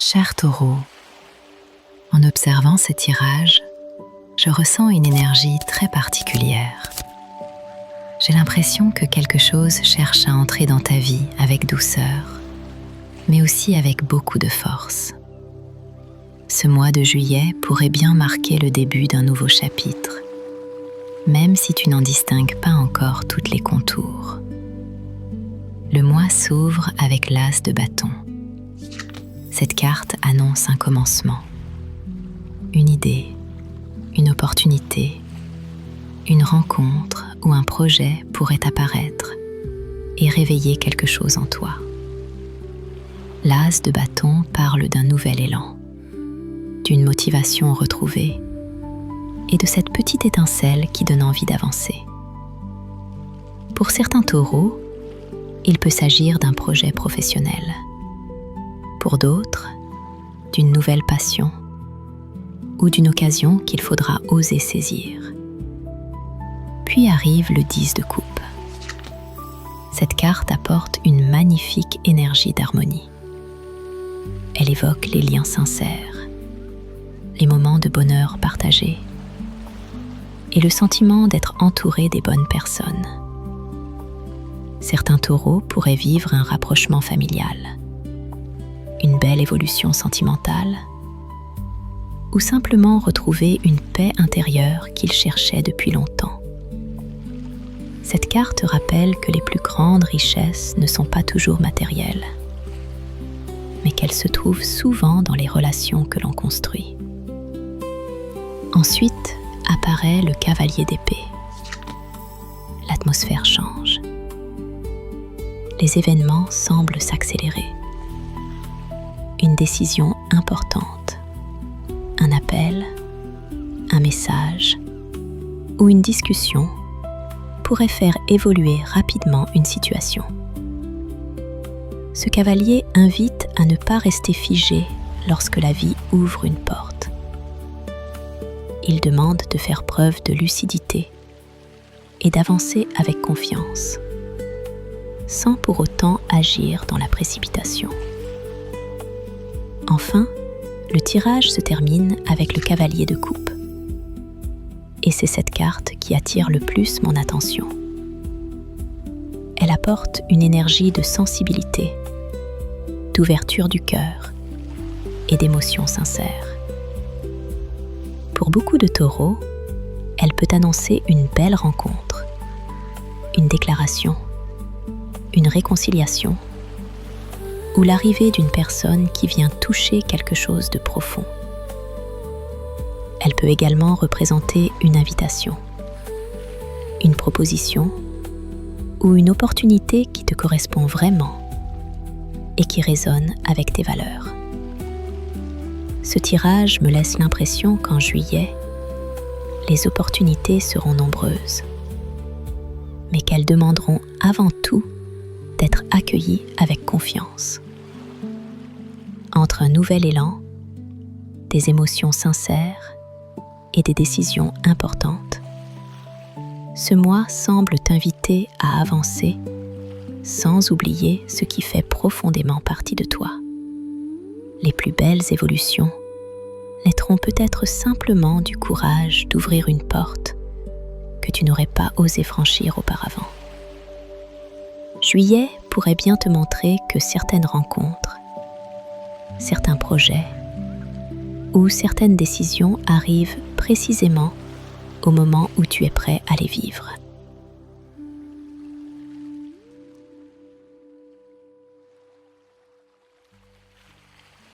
Cher Taureau, en observant ce tirage, je ressens une énergie très particulière. J'ai l'impression que quelque chose cherche à entrer dans ta vie avec douceur, mais aussi avec beaucoup de force. Ce mois de juillet pourrait bien marquer le début d'un nouveau chapitre, même si tu n'en distingues pas encore toutes les contours. Le mois s'ouvre avec l'as de bâton. Cette carte annonce un commencement, une idée, une opportunité, une rencontre ou un projet pourrait apparaître et réveiller quelque chose en toi. L'as de bâton parle d'un nouvel élan, d'une motivation retrouvée et de cette petite étincelle qui donne envie d'avancer. Pour certains taureaux, il peut s'agir d'un projet professionnel. Pour d'autres, d'une nouvelle passion ou d'une occasion qu'il faudra oser saisir. Puis arrive le 10 de coupe. Cette carte apporte une magnifique énergie d'harmonie. Elle évoque les liens sincères, les moments de bonheur partagés et le sentiment d'être entouré des bonnes personnes. Certains taureaux pourraient vivre un rapprochement familial, une belle évolution sentimentale, ou simplement retrouver une paix intérieure qu'ils cherchaient depuis longtemps. Cette carte rappelle que les plus grandes richesses ne sont pas toujours matérielles, mais qu'elles se trouvent souvent dans les relations que l'on construit. Ensuite apparaît le cavalier d'épée. L'atmosphère change. Les événements semblent s'accélérer. Une décision importante, un appel, un message ou une discussion pourrait faire évoluer rapidement une situation. Ce cavalier invite à ne pas rester figé lorsque la vie ouvre une porte. Il demande de faire preuve de lucidité et d'avancer avec confiance, sans pour autant agir dans la précipitation. Enfin, le tirage se termine avec le cavalier de coupe. Et c'est cette carte qui attire le plus mon attention. Elle apporte une énergie de sensibilité, d'ouverture du cœur et d'émotions sincères. Pour beaucoup de taureaux, elle peut annoncer une belle rencontre, une déclaration, une réconciliation ou l'arrivée d'une personne qui vient toucher quelque chose de profond. Elle peut également représenter une invitation, une proposition ou une opportunité qui te correspond vraiment et qui résonne avec tes valeurs. Ce tirage me laisse l'impression qu'en juillet, les opportunités seront nombreuses, mais qu'elles demanderont avant tout d'être accueillies avec confiance. Entre un nouvel élan, des émotions sincères et des décisions importantes, ce mois semble t'inviter à avancer sans oublier ce qui fait profondément partie de toi. Les plus belles évolutions naîtront peut-être simplement du courage d'ouvrir une porte que tu n'aurais pas osé franchir auparavant. Juillet pourrait bien te montrer que certaines rencontres, certains projets ou certaines décisions arrivent précisément au moment où tu es prêt à les vivre.